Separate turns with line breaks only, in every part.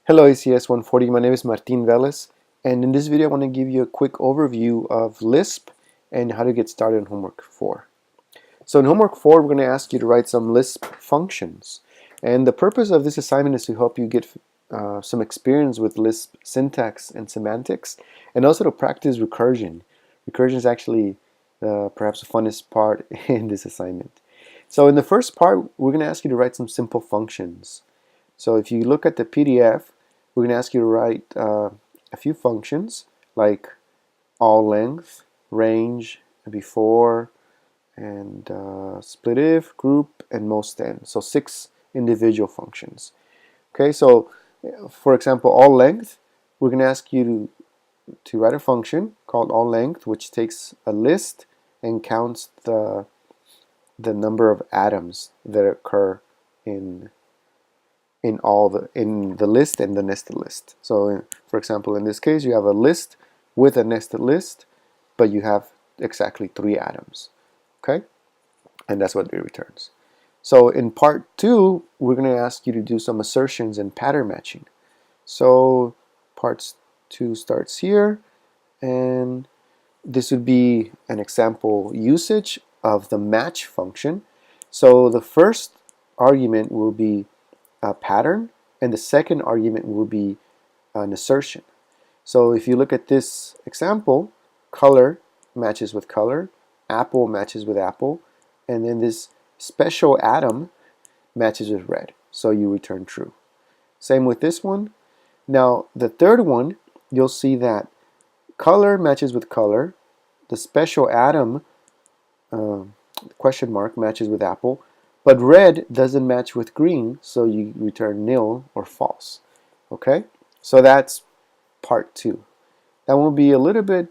Hello ECS 140, my name is Martin Velez, and in this video I want to give you a quick overview of Lisp and how to get started in Homework 4. So in Homework 4 we're going to ask you to write some Lisp functions, and the purpose of this assignment is to help you get some experience with Lisp syntax and semantics, and also to practice recursion. Recursion is actually perhaps the funnest part in this assignment. So in the first part we're going to ask you to write some simple functions. So if you look at the PDF, we're going to ask you to write a few functions like all length, range, before, and split if, group, and most end. So 6 individual functions. Okay, so for example, all length, we're going to ask you to write a function called all length, which takes a list and counts the number of atoms that occur in the list and the nested list. So for example, in this case you have a list with a nested list, but you have exactly 3 atoms. Okay, and that's what it returns. So in part 2 we're going to ask you to do some assertions and pattern matching. So part 2 starts here, and this would be an example usage of the match function. So the first argument will be a pattern, and the second argument will be an assertion. So if you look at this example, color matches with color, apple matches with apple, and then this special atom matches with red, so you return true. Same with this one. Now the third one, you'll see that color matches with color, the special atom question mark matches with apple, but red doesn't match with green, so you return nil or false. Okay, so that's part 2. That will be a little bit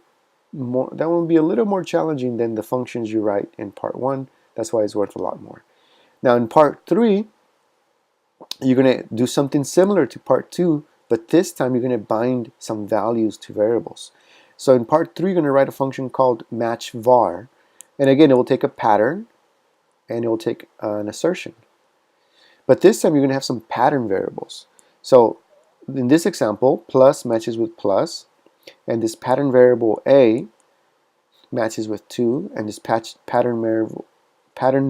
more. That will be a little more challenging than the functions you write in part 1. That's why it's worth a lot more. Now in part 3, you're going to do something similar to part 2, but this time you're going to bind some values to variables. So in part 3, you're going to write a function called match var, and again it will take a pattern and it will take an assertion. But this time you're going to have some pattern variables. So in this example, plus matches with plus, and this pattern variable A matches with 2, and this pattern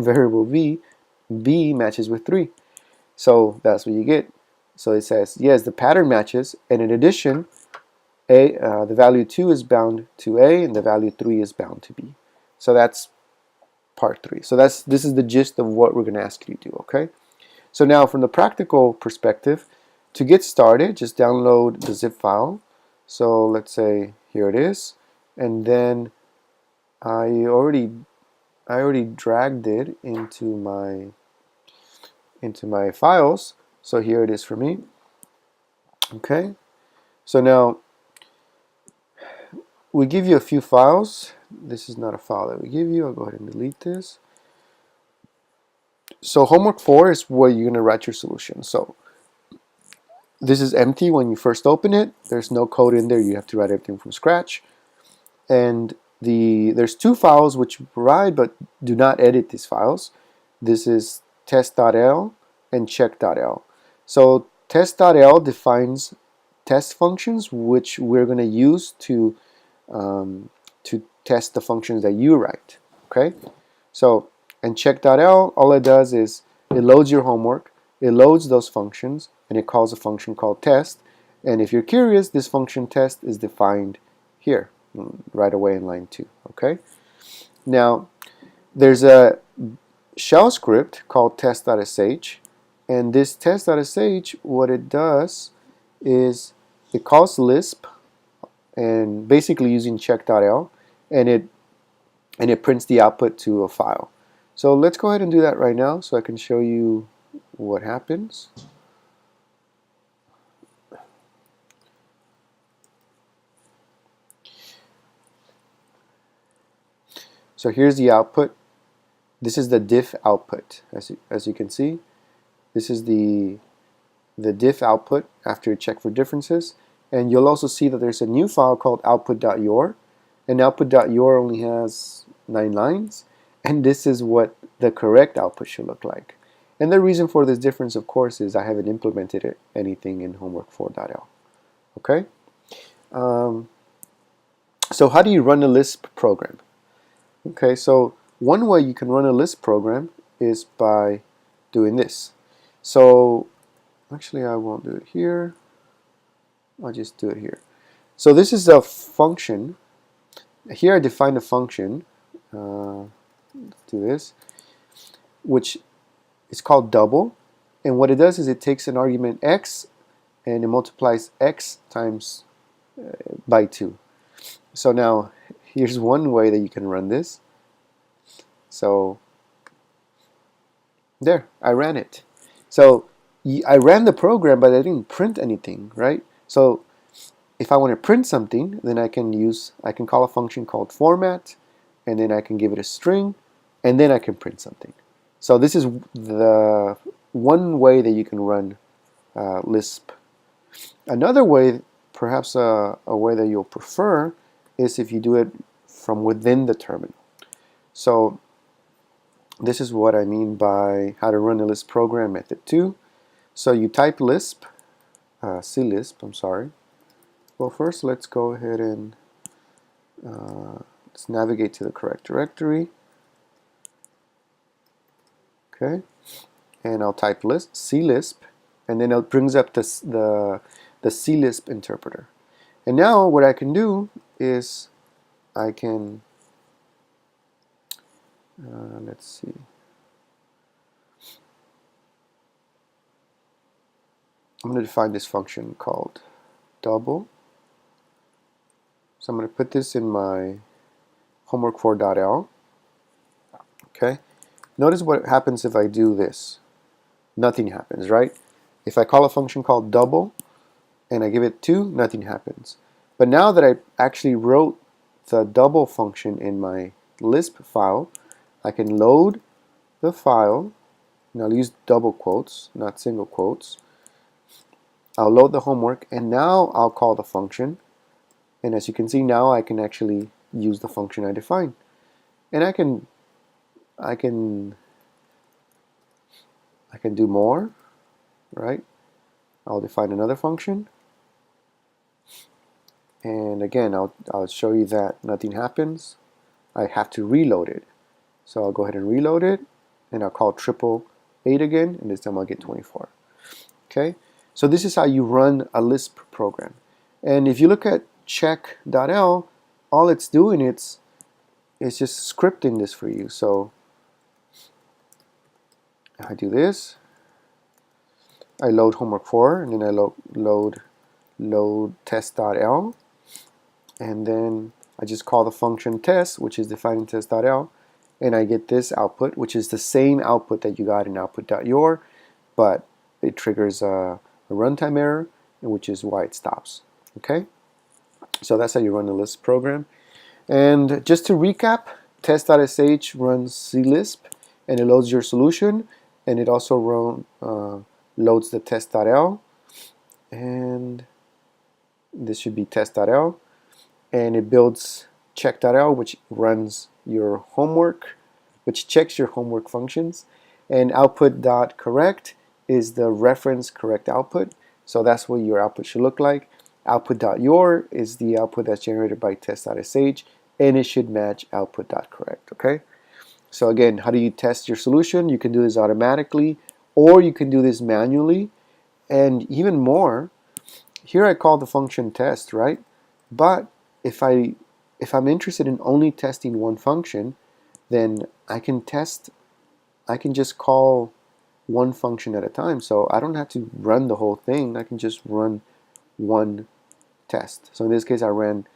variable B matches with 3. So that's what you get. So it says, yes, the pattern matches, and in addition, the value 2 is bound to A, and the value 3 is bound to B. So that's part 3. So this is the gist of what we're going to ask you to do, okay? So now from the practical perspective, to get started, just download the zip file. So let's say here it is, and then I already dragged it into my files. So here it is for me. Okay. So now we give you a few files. This is not a file that we give you. I'll go ahead and delete this. So homework 4 is where you're going to write your solution. So this is empty when you first open it. There's no code in there. You have to write everything from scratch. And there's 2 files which you provide, but do not edit these files. This is test.l and check.l. So test.l defines test functions which we're going to use to test the functions that you write. Okay, so and check.l, all it does is it loads your homework, it loads those functions, and it calls a function called test. And if you're curious, this function test is defined here right away in line 2. Okay, now there's a shell script called test.sh, and this test.sh, what it does is it calls Lisp, and basically using check.l, and it prints the output to a file. So let's go ahead and do that right now so I can show you what happens. So here's the output. This is the diff output. As you can see, this is the diff output after you check for differences. And you'll also see that there's a new file called output.yor, and output.yor only has 9 lines, and this is what the correct output should look like. And the reason for this difference, of course, is I haven't implemented anything in Homework 4.l. Okay? So how do you run a Lisp program? Okay, so one way you can run a Lisp program is by doing this. So actually I won't do it here. I'll just do it here. So this is a function. Here I define a function. Let's do this, which is called double. And what it does is it takes an argument x and it multiplies x times by 2. So now here's one way that you can run this. So there, I ran it. So I ran the program, but I didn't print anything, right? So if I want to print something, then I can call a function called format, and then I can give it a string, and then I can print something. So this is the one way that you can run Lisp. Another way, perhaps a way that you'll prefer, is if you do it from within the terminal. So this is what I mean by how to run a Lisp program, method 2. So you type Lisp, CLisp, I'm sorry. Well, first let's go ahead and let's navigate to the correct directory. Okay, and I'll type Lisp, CLisp, and then it brings up the CLisp interpreter. And now what I can do is I can let's see. I'm going to define this function called double. So I'm going to put this in my homework 4.l. Okay. Notice what happens if I do this. Nothing happens, right? If I call a function called double and I give it 2, nothing happens. But now that I actually wrote the double function in my Lisp file, I can load the file, and I'll use double quotes, not single quotes. I'll load the homework, and now I'll call the function. And as you can see, now I can actually use the function I defined. And I can do more, right? I'll define another function. And again, I'll show you that nothing happens. I have to reload it. So I'll go ahead and reload it, and I'll call 888 again, and this time I'll get 24. Okay, so this is how you run a Lisp program. And if you look at check.l, all it's doing it's just scripting this for you. So I do this, I load homework 4, and then I load test.l, and then I just call the function test, which is defined in test.l, and I get this output, which is the same output that you got in output.your, but it triggers a runtime error, which is why it stops. Okay, so that's how you run a Lisp program. And just to recap, test.sh runs CLisp, and it loads your solution, and it also loads the test.l, and this should be test.l, and it builds check.l, which runs your homework, which checks your homework functions, and output.correct is the reference correct output. So that's what your output should look like. Output.your is the output that's generated by test.sh, and it should match output.correct. Okay, so again, how do you test your solution? You can do this automatically, or you can do this manually. And even more, here I call the function test, right? But if I'm interested in only testing one function, then I can just call one function at a time. So I don't have to run the whole thing. I can just run one test. So in this case, I ran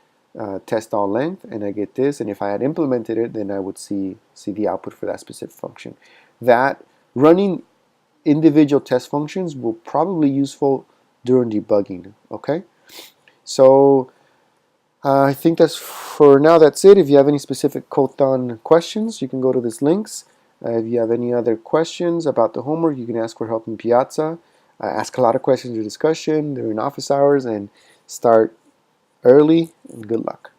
test all length, and I get this. And if I had implemented it, then I would see the output for that specific function. That running individual test functions will probably be useful during debugging. Okay, so I think that's for now. That's it. If you have any specific Kotlin questions, you can go to these links. If you have any other questions about the homework, you can ask for help in Piazza. Ask a lot of questions or discussion during office hours, and start early. And good luck.